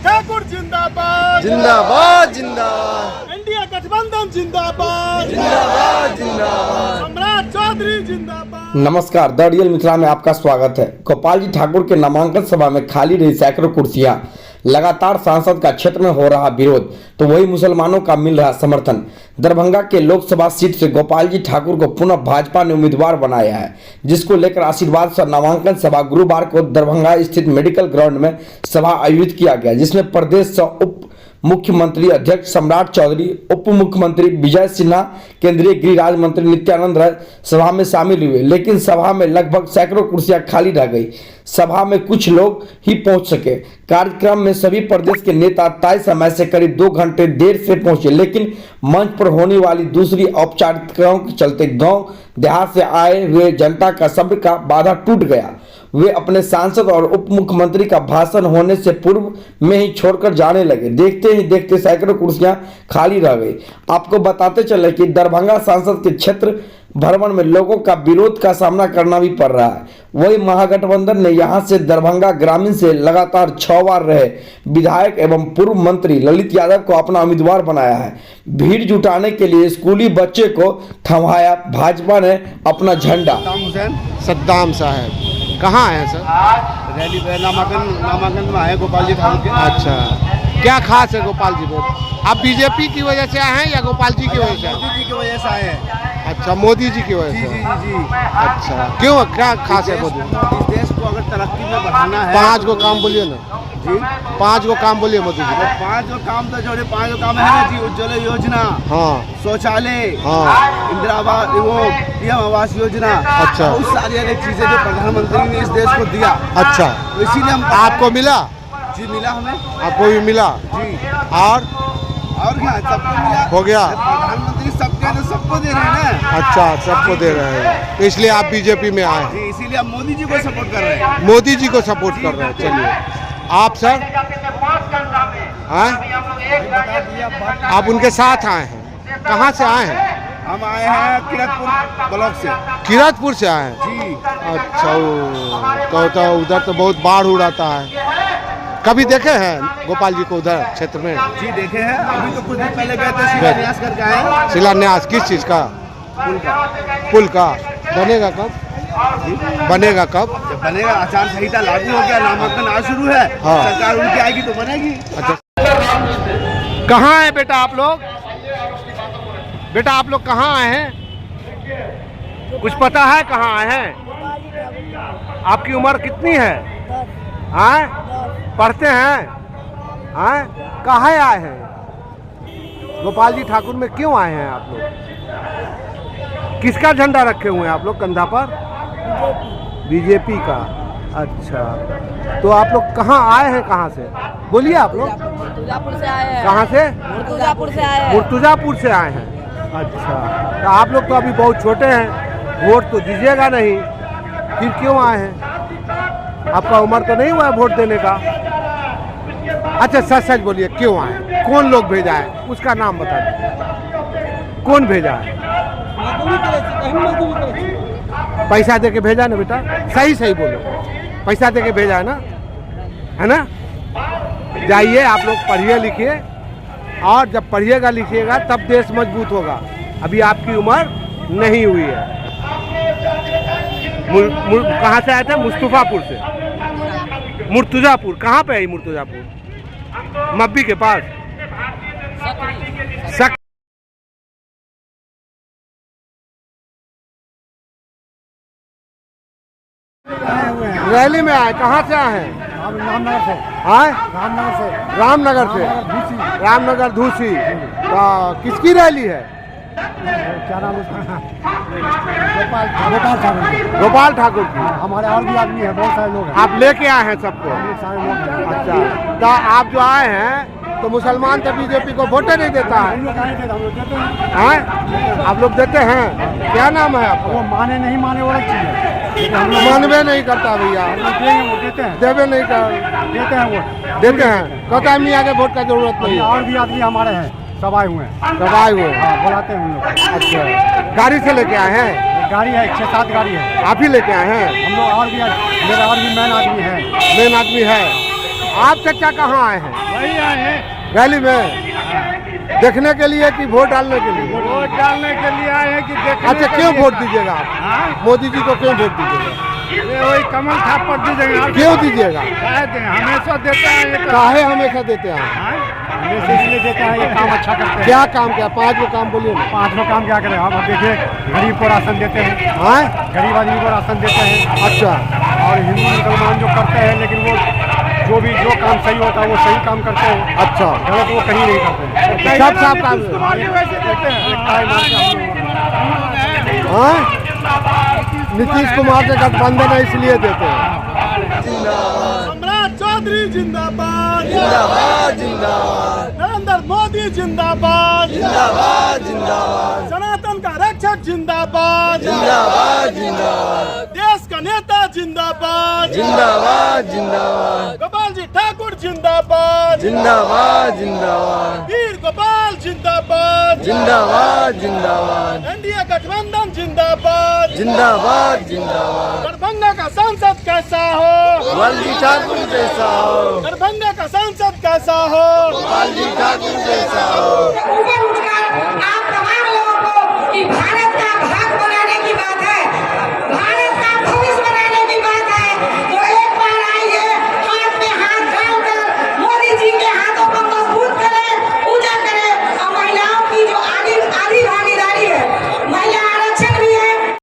ठाकुर जिंदाबाद जिंदाबाद जिंदाबाद। इंडिया गठबंधन जिंदाबाद जिंदाबाद जिंदाबाद। सम्राट चौधरी जिंदाबाद। नमस्कार, द रियल मिथिला में आपका स्वागत है। गोपाल जी ठाकुर के नामांकन सभा में खाली रही सैकड़ों कुर्सियां, लगातार सांसद का क्षेत्र में हो रहा विरोध, तो वही मुसलमानों का मिल रहा समर्थन। दरभंगा के लोकसभा सीट से गोपाल जी ठाकुर को पुनः भाजपा ने उम्मीदवार बनाया है, जिसको लेकर आशीर्वाद सर नामांकन सभा गुरुवार को दरभंगा स्थित मेडिकल ग्राउंड में सभा आयोजित किया गया, जिसमें प्रदेश सह उप मुख्यमंत्री अध्यक्ष सम्राट चौधरी, उप मुख्यमंत्री विजय सिन्हा, केंद्रीय गृह राज्य मंत्री नित्यानंद राय सभा में शामिल हुए। लेकिन सभा में लगभग सैकड़ों कुर्सियां खाली रह गई। सभा में कुछ लोग ही पहुंच सके। कार्यक्रम में सभी प्रदेश के नेता तय समय से करीब 2 घंटे देर से पहुंचे, लेकिन मंच पर होने वाली दूसरी औपचारिकताओं के चलते गांव देहात से आए हुए जनता का सब्र का बाधा टूट गया। वे अपने सांसद और उप मुख्यमंत्री का भाषण होने से पूर्व में ही छोड़कर जाने लगे। देखते ही देखते सैकड़ों कुर्सियां खाली रह गई। आपको बताते चले कि दरभंगा सांसद के क्षेत्र भ्रमण में लोगों का विरोध का सामना करना भी पड़ रहा है। वही महागठबंधन ने यहां से दरभंगा ग्रामीण से लगातार 6 बार रहे विधायक एवं पूर्व मंत्री ललित यादव को अपना उम्मीदवार बनाया है। भीड़ जुटाने के लिए स्कूली बच्चे को थमाया भाजपा ने अपना झंडा। सद्दाम साहब कहाँ हैं सर? रैली नामांकन में आए गोपाल जी ठाकुर के। अच्छा, क्या खास है गोपाल जी को? आप बीजेपी की वजह से आए हैं या गोपाल जी की वजह से? मोदी जी की वजह से आए हैं। अच्छा, मोदी जी की वजह जी से। जी जी जी। अच्छा, क्यों, क्या खास है मोदी? इस देश को अगर तरक्की में बढ़ाना है 5 गो काम बोलिए ना जी। 5 गो काम बोलिए मोदी जी। 5 जो काम तो जोड़े 5 जो काम है ना जी। उज्ज्वला योजना, हाँ शौचालय, हाँ, इंदिरा आवास, वो पीएम आवास योजना। अच्छा। बहुत सारी ऐसी चीजें जो प्रधानमंत्री ने इस देश को दिया। अच्छा, तो इसीलिए हम आपको मिला? जी मिला हमें आपको भी मिला? जी। और क्या सबको मिला? हो गया? प्रधानमंत्री सबके तो सबको दे रहे हैं ना। अच्छा, सबको दे रहे हैं, तो इसलिए आप बीजेपी में आए हैं। जी, इसीलिए हम मोदी जी को सपोर्ट कर रहे हैं। मोदी जी को सपोर्ट कर रहे हैं। चलिए, आप सर? हाँ? आप उनके साथ आए हैं? कहाँ से आए हैं? हम आए हैं किरतपुर ब्लॉक से। किरतपुर से आए हैं? जी। अच्छा, तो उधर तो बहुत बाढ़ उड़ाता है। कभी देखे हैं गोपाल जी को उधर क्षेत्र में? जी देखे हैं, अभी तो कुछ दिन पहले गए थे, शिलान्यास करके आए हैं। शिलान्यास किस चीज़ का? पुल का। बनेगा कब? बनेगा कब? जब बनेगा, आचार संहिता लागू हो गया, नामांकन आज शुरू है। हाँ। सरकार उनकी आएगी तो बनेगी। अच्छा, कहाँ है बेटा आप लोग? बेटा आप लोग कहाँ आए हैं? कुछ पता है कहाँ आए हैं? आपकी उम्र कितनी है? हाँ, पढ़ते हैं? हाँ, कहाँ आए हैं? गोपाल जी ठाकुर में क्यों आए हैं आप लोग? किसका झंडा रखे हुए हैं आप लोग कंधा पर? बीजेपी का। अच्छा, तो आप लोग कहाँ आए हैं? कहाँ से बोलिए आप लोग? मुर्तुजापुर से आए हैं। कहाँ से? मुर्तुजापुर से आए हैं। मुर्तुजापुर से आए हैं। अच्छा, तो आप लोग तो अभी बहुत छोटे हैं, वोट तो दीजिएगा नहीं, फिर क्यों आए हैं? आपका उम्र तो नहीं हुआ है वोट देने का? अच्छा, सच सच बोलिए, क्यों आए? कौन लोग भेजा है? उसका नाम बता दीजिए। कौन भेजा है? पैसा दे के भेजा ना बेटा? सही सही बोलो, पैसा दे के भेजा है ना? जाइए आप लोग, पढ़िए लिखिए, और जब पढ़िएगा लिखिएगा तब देश मजबूत होगा। अभी आपकी उम्र नहीं हुई है। कहाँ से आए थे? मुस्तफापुर से। मुर्तुजापुर कहाँ पे है? मुर्तुजापुर मब्बी के पास। रैली में आए? कहाँ से आए हैं? रामनगर से। हाँ, रामनगर से। रामनगर से। रामनगर धूसी। तो किसकी रैली है? क्या नाम उसका? गोपाल ठाकुर। गोपाल ठाकुर की। हमारे और भी आदमी है, बहुत सारे लोग हैं। आप लेके आए हैं सबको? सारे लोग। अच्छा, तो आप जो आए हैं तो मुसलमान तो बीजेपी को वोट नहीं देता है? हाँ, आप लोग देते हैं? क्या नाम है आपका? वो माने नहीं माने वो अलग चीज है। मानवे नहीं करता भैया, देते हैं, देवे नहीं कर देते हैं वोट, देते हैं। तो टाइम नहीं आगे वोट का जरूरत नहीं है। और भी आदमी हमारे हैं, सब आए हुए हैं। सब आए हुए हैं? हाँ, बुलाते हैं हम लोग। अच्छा, गाड़ी से लेके आए हैं? गाड़ी है, 6-7 गाड़ी है। आप ही लेके आए हैं? हम लोग और भी, मेरा और भी मेन आदमी है। मेन आदमी है? आप चचा कहाँ आए हैं? वही आए हैं रैली में देखने के लिए कि वोट डालने के लिए? वोट डालने के लिए आए हैं कि देखने अच्छा, के क्यों लिए। वोट दीजिएगा आप? हाँ? मोदी जी को क्यों वोट दीजिएगा? ये वही कमल छाप पर दीजिएगा। क्यों दीजिएगा? काहे दें? हमेशा देते हैं ये काम। काहे हमेशा देते हैं? हाँ? हमेशा इसलिए देते हैं ये काम अच्छा करते हैं। क्या काम क्या? 5 वो काम बोलिए ना। 5 काम क्या करें? अब देखिए गरीब को राशन देते हैं, हाँ, गरीब आदमी को राशन देते हैं। अच्छा, और हिंदू मुसलमान जो करते हैं, लेकिन वो जो काम सही होता है वो सही काम करते हैं, अच्छा, गलत वो कहीं नहीं करते। सब साफ काम वैसे देते हैं। हाँ? नीतीश कुमार से गठबंधन है इसलिए देते हैं। सम्राट चौधरी जिंदाबाद जिंदाबाद जिंदाबाद। नरेंद्र मोदी जिंदाबाद जिंदाबाद जिंदाबाद। सनातन का रक्षक जिंदाबाद जिंदाबाद जिंदाबाद। देश का नेता जिंदाबाद जिंदाबाद जिंदाबाद। गोपाल जी ठाकुर जिंदाबाद जिंदाबाद जिंदाबाद। वीर गोपाल जिंदाबाद जिंदाबाद जिंदाबाद। एनडीए गठबंधन जिंदाबाद जिंदाबाद जिंदाबाद। दरभंगा का सांसद कैसा हो? वाल्दी ठाकुर जैसा हो, दरभंगा का सांसद कैसा हो? वाल्दी ठाकुर जैसा हो।